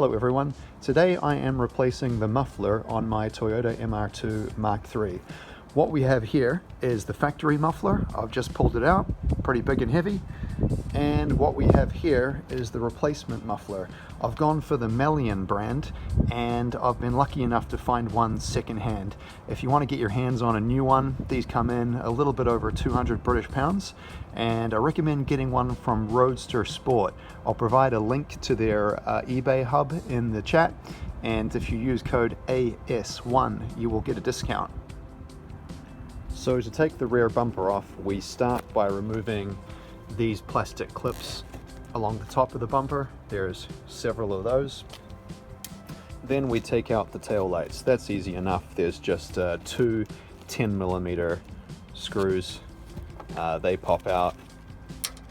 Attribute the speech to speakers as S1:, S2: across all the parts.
S1: Hello everyone, today I am replacing the muffler on my Toyota MR2 Mark III. What we have here is the factory muffler. I've just pulled it out, pretty big and heavy. And what we have here is the replacement muffler. I've gone for the Malian brand and I've been lucky enough to find one secondhand. If you want to get your hands on a new one, these come in a little bit over 200 British pounds, and I recommend getting one from Roadster Sport. I'll provide a link to their eBay hub in the chat, and if you use code AS1 you will get a discount. So to take the rear bumper off, we start by removing these plastic clips along the top of the bumper. There's several of those. Then we take out the tail lights. That's easy enough. There's just two 10mm screws. They pop out,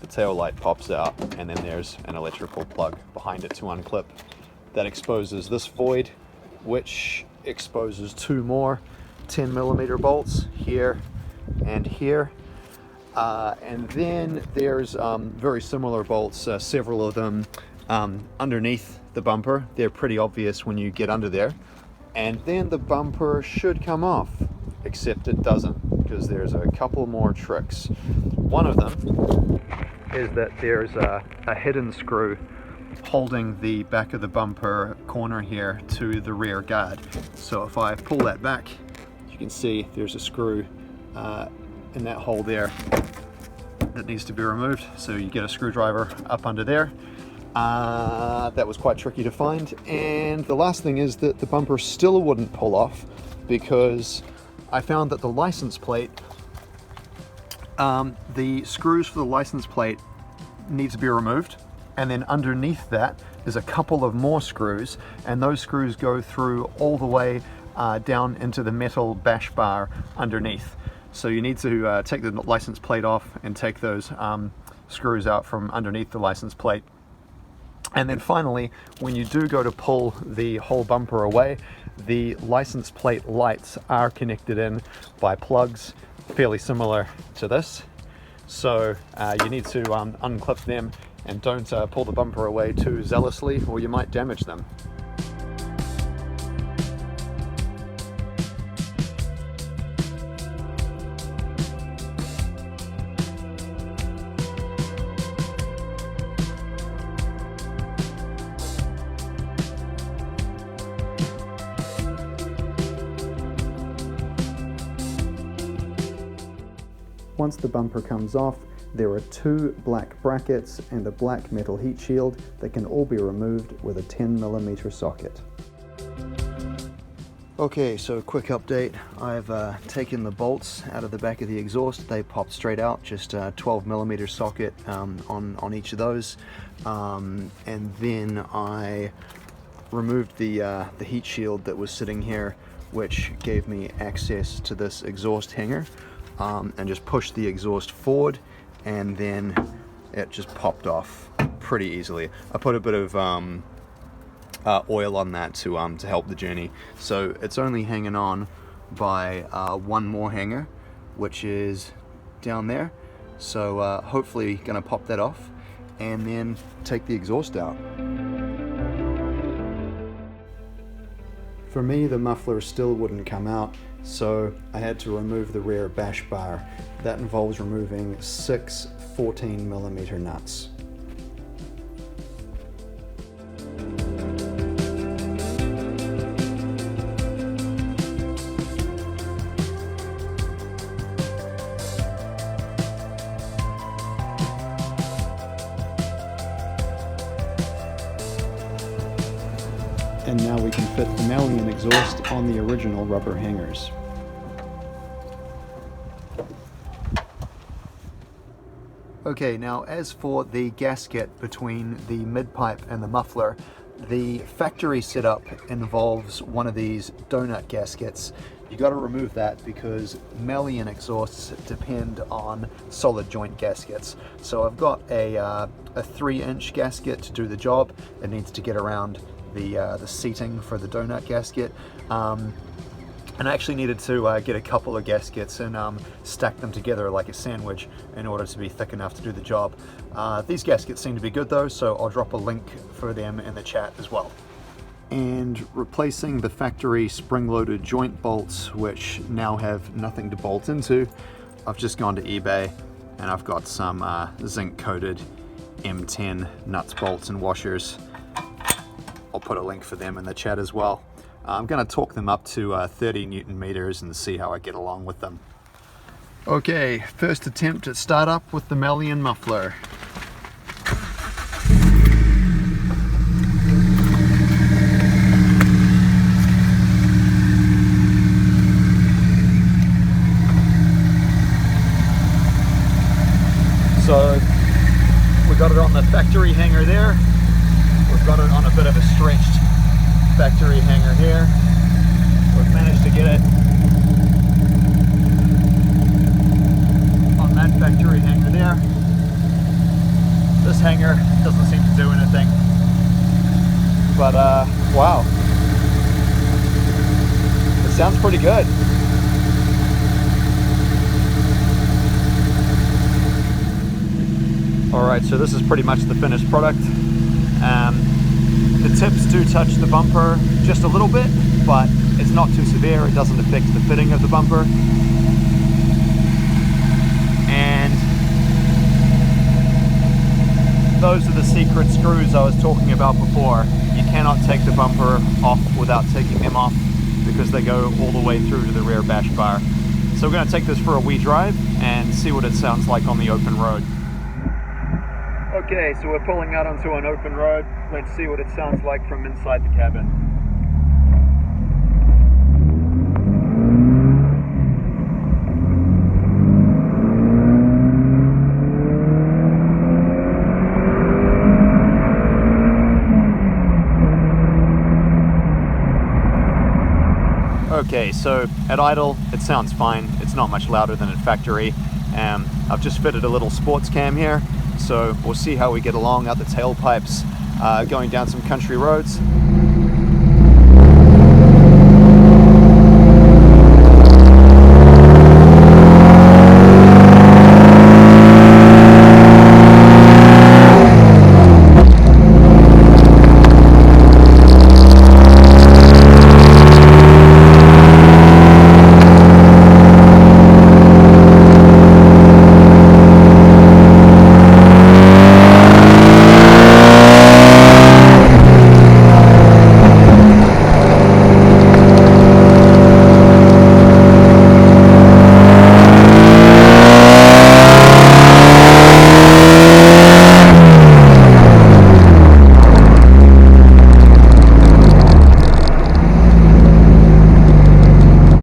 S1: the tail light pops out, and then there's an electrical plug behind it to unclip. That exposes this void, which exposes two more 10mm bolts here and here. And then there's very similar bolts, several of them underneath the bumper. They're pretty obvious when you get under there. And then the bumper should come off, except it doesn't, because there's a couple more tricks. One of them is that there's a hidden screw holding the back of the bumper corner here to the rear guard. So if I pull that back, you can see there's a screw in that hole there that needs to be removed. So you get a screwdriver up under there. That was quite tricky to find. And the last thing is that the bumper still wouldn't pull off, because I found that the license plate, the screws for the license plate need to be removed, and then underneath that is a couple of more screws, and those screws go through all the way down into the metal bash bar underneath. So you need to take the license plate off and take those screws out from underneath the license plate. And then finally, when you do go to pull the whole bumper away, the license plate lights are connected in by plugs fairly similar to this. So you need to unclip them, and don't pull the bumper away too zealously or you might damage them. Once the bumper comes off, there are two black brackets and a black metal heat shield that can all be removed with a 10mm socket. Okay, so quick update. I've taken the bolts out of the back of the exhaust. They popped straight out, just a 12mm socket on each of those. And then I removed the heat shield that was sitting here, which gave me access to this exhaust hanger. And just pushed the exhaust forward, and then it just popped off pretty easily. I put a bit of oil on that to help the journey. So it's only hanging on by one more hanger, which is down there. So hopefully gonna pop that off and then take the exhaust out. For me, the muffler still wouldn't come out, so I had to remove the rear bash bar. That involves removing 6 14mm nuts. And now we can fit the Malian exhaust on the original rubber hangers. Okay, now as for the gasket between the mid-pipe and the muffler, the factory setup involves one of these donut gaskets. You got to remove that because Malian exhausts depend on solid joint gaskets. So I've got a 3-inch gasket to do the job. It needs to get around the seating for the donut gasket. And I actually needed to get a couple of gaskets and stack them together like a sandwich in order to be thick enough to do the job. These gaskets seem to be good though, so I'll drop a link for them in the chat as well. and replacing the factory spring-loaded joint bolts, which now have nothing to bolt into. I've just gone to eBay and I've got some zinc-coated M10 nuts, bolts and washers. I'll put a link for them in the chat as well. I'm going to torque them up to 30 Newton meters and see how I get along with them. Okay, first attempt at startup with the Malian Muffler. So we got it on the factory hanger there. We've got it on a bit of a stretched factory hanger here. We've managed to get it on that factory hanger there. This hanger doesn't seem to do anything, but wow, it sounds pretty good. Alright, so this is pretty much the finished product. The tips do touch the bumper just a little bit, but it's not too severe. It doesn't affect the fitting of the bumper. And those are the secret screws I was talking about before. You cannot take the bumper off without taking them off because they go all the way through to the rear bash bar. So we're going to take this for a wee drive and see what it sounds like on the open road. Okay, so we're pulling out onto an open road. Let's see what it sounds like from inside the cabin. Okay, so at idle, it sounds fine. It's not much louder than at factory. I've just fitted a little sports cam here. So we'll see how we get along out the tailpipes going down some country roads.